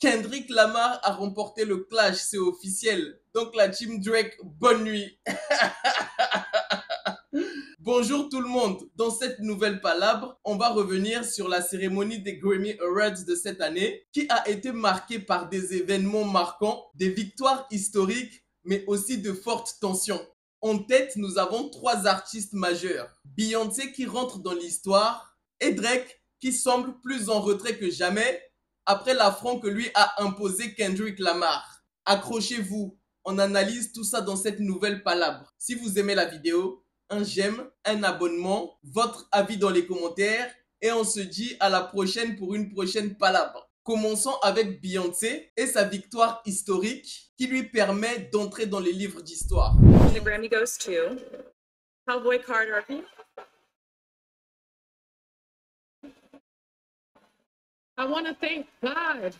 Kendrick Lamar a remporté le clash, c'est officiel. Donc la team Drake, bonne nuit. Bonjour tout le monde. Dans cette nouvelle palabre, on va revenir sur la cérémonie des Grammy Awards de cette année qui a été marquée par des événements marquants, des victoires historiques, mais aussi de fortes tensions. En tête, nous avons 3 artistes majeurs. Beyoncé qui rentre dans l'histoire et Drake qui semble plus en retrait que jamais après l'affront que lui a imposé Kendrick Lamar. Accrochez-vous, on analyse tout ça dans cette nouvelle palabre. Si vous aimez la vidéo, un j'aime, un abonnement, votre avis dans les commentaires et on se dit à la prochaine pour une prochaine palabre. Commençons avec Beyoncé et sa victoire historique qui lui permet d'entrer dans les livres d'histoire. The Grammy goes to Cowboy Carter. I want to thank God.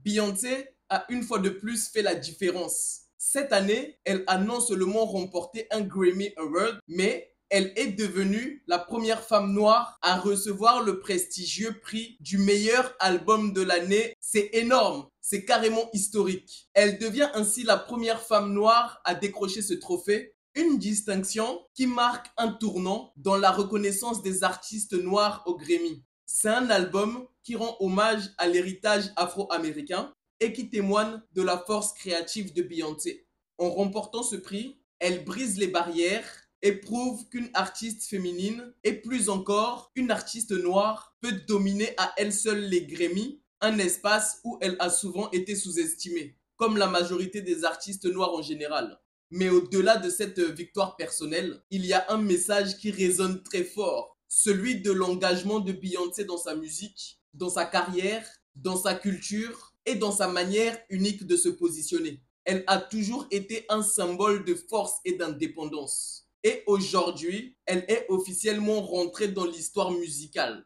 Beyoncé a une fois de plus fait la différence. Cette année, elle a non seulement remporté un Grammy Award, mais elle est devenue la première femme noire à recevoir le prestigieux prix du meilleur album de l'année. C'est énorme, c'est carrément historique. Elle devient ainsi la première femme noire à décrocher ce trophée, une distinction qui marque un tournant dans la reconnaissance des artistes noirs au Grammy. C'est un album qui rend hommage à l'héritage afro-américain et qui témoigne de la force créative de Beyoncé. En remportant ce prix, elle brise les barrières et prouve qu'une artiste féminine et plus encore une artiste noire peut dominer à elle seule les Grammy, un espace où elle a souvent été sous-estimée, comme la majorité des artistes noirs en général. Mais au-delà de cette victoire personnelle, il y a un message qui résonne très fort, celui de l'engagement de Beyoncé dans sa musique, dans sa carrière, dans sa culture et dans sa manière unique de se positionner. Elle a toujours été un symbole de force et d'indépendance. Et aujourd'hui, elle est officiellement rentrée dans l'histoire musicale.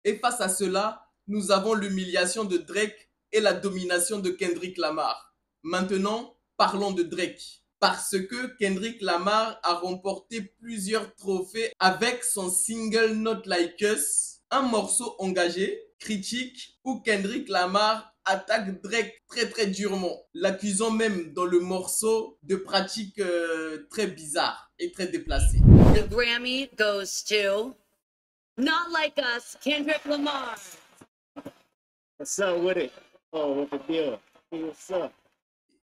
Et face à cela, nous avons l'humiliation de Drake et la domination de Kendrick Lamar. Maintenant, parlons de Drake. Parce que Kendrick Lamar a remporté plusieurs trophées avec son single Not Like Us, un morceau engagé, critique, où Kendrick Lamar attaque Drake très durement, l'accusant même dans le morceau de pratiques très bizarres et très déplacées. The Grammy goes to Not Like Us, Kendrick Lamar. What's up with it? Oh, with the deal. Hey, what's up?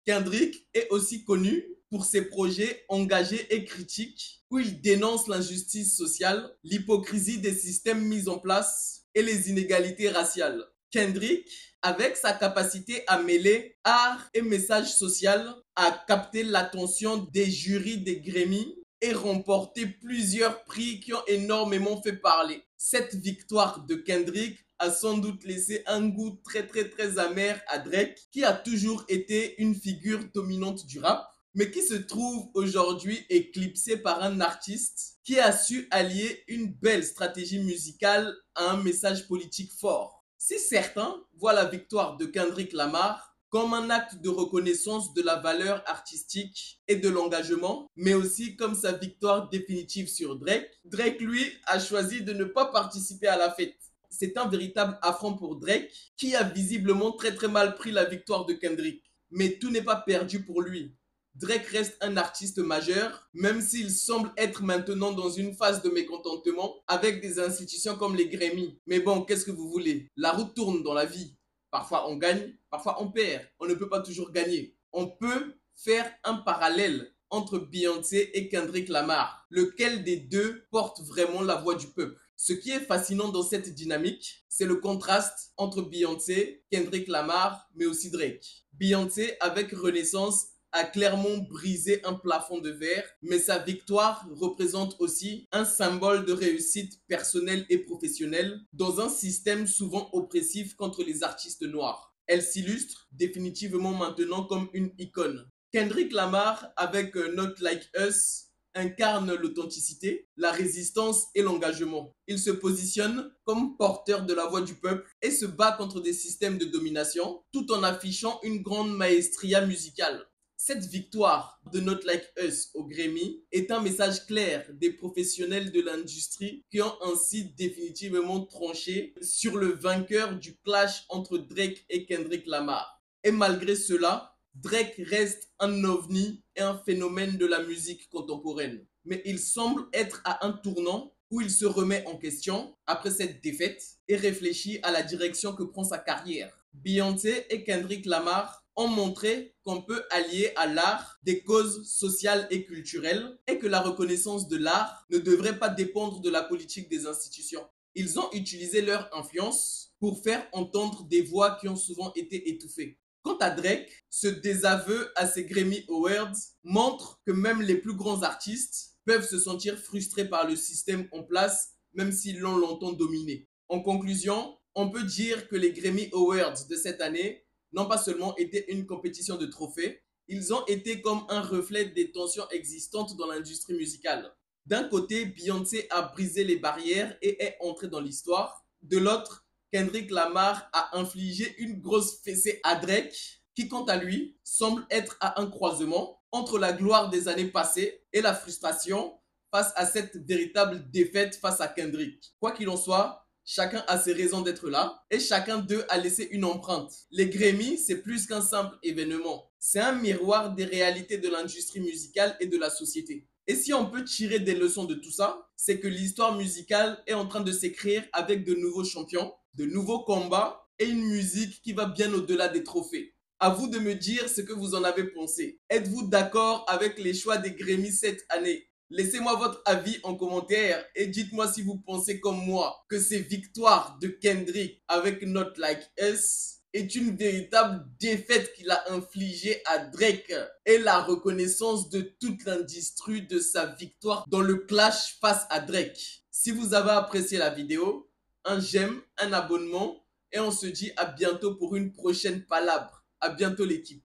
Kendrick est aussi connu pour ses projets engagés et critiques où il dénonce l'injustice sociale, l'hypocrisie des systèmes mis en place et les inégalités raciales. Kendrick, avec sa capacité à mêler art et message social, a capté l'attention des jurys des Grammy et remporté plusieurs prix qui ont énormément fait parler. Cette victoire de Kendrick a sans doute laissé un goût très amer à Drake, qui a toujours été une figure dominante du rap, mais qui se trouve aujourd'hui éclipsé par un artiste qui a su allier une belle stratégie musicale à un message politique fort. Si certains voient la victoire de Kendrick Lamar comme un acte de reconnaissance de la valeur artistique et de l'engagement, mais aussi comme sa victoire définitive sur Drake, Drake, lui, a choisi de ne pas participer à la fête. C'est un véritable affront pour Drake, qui a visiblement très mal pris la victoire de Kendrick. Mais tout n'est pas perdu pour lui. Drake reste un artiste majeur, même s'il semble être maintenant dans une phase de mécontentement avec des institutions comme les Grammy. Mais bon, qu'est-ce que vous voulez? La roue tourne dans la vie. Parfois on gagne, parfois on perd. On ne peut pas toujours gagner. On peut faire un parallèle entre Beyoncé et Kendrick Lamar. Lequel des deux porte vraiment la voix du peuple? Ce qui est fascinant dans cette dynamique, c'est le contraste entre Beyoncé, Kendrick Lamar, mais aussi Drake. Beyoncé, avec Renaissance, a clairement brisé un plafond de verre, mais sa victoire représente aussi un symbole de réussite personnelle et professionnelle dans un système souvent oppressif contre les artistes noirs. Elle s'illustre définitivement maintenant comme une icône. Kendrick Lamar, avec Not Like Us, incarne l'authenticité, la résistance et l'engagement. Il se positionne comme porteur de la voix du peuple et se bat contre des systèmes de domination tout en affichant une grande maestria musicale. Cette victoire de Not Like Us au Grammy est un message clair des professionnels de l'industrie qui ont ainsi définitivement tranché sur le vainqueur du clash entre Drake et Kendrick Lamar. Et malgré cela, Drake reste un ovni et un phénomène de la musique contemporaine. Mais il semble être à un tournant où il se remet en question après cette défaite et réfléchit à la direction que prend sa carrière. Beyoncé et Kendrick Lamar ont montré qu'on peut allier à l'art des causes sociales et culturelles et que la reconnaissance de l'art ne devrait pas dépendre de la politique des institutions. Ils ont utilisé leur influence pour faire entendre des voix qui ont souvent été étouffées. Quant à Drake, ce désaveu à ses Grammy Awards montre que même les plus grands artistes peuvent se sentir frustrés par le système en place, même s'ils l'ont longtemps dominé. En conclusion, on peut dire que les Grammy Awards de cette année n'ont pas seulement été une compétition de trophées, ils ont été comme un reflet des tensions existantes dans l'industrie musicale. D'un côté, Beyoncé a brisé les barrières et est entrée dans l'histoire. De l'autre, Kendrick Lamar a infligé une grosse fessée à Drake, qui quant à lui semble être à un croisement entre la gloire des années passées et la frustration face à cette véritable défaite face à Kendrick. Quoi qu'il en soit, chacun a ses raisons d'être là et chacun d'eux a laissé une empreinte. Les Grammy, c'est plus qu'un simple événement. C'est un miroir des réalités de l'industrie musicale et de la société. Et si on peut tirer des leçons de tout ça, c'est que l'histoire musicale est en train de s'écrire avec de nouveaux champions, de nouveaux combats et une musique qui va bien au-delà des trophées. À vous de me dire ce que vous en avez pensé. Êtes-vous d'accord avec les choix des Grammy cette année? Laissez-moi votre avis en commentaire et dites-moi si vous pensez comme moi que ces victoires de Kendrick avec Not Like Us est une véritable défaite qu'il a infligée à Drake et la reconnaissance de toute l'industrie de sa victoire dans le clash face à Drake. Si vous avez apprécié la vidéo, un j'aime, un abonnement et on se dit à bientôt pour une prochaine palabre. À bientôt l'équipe.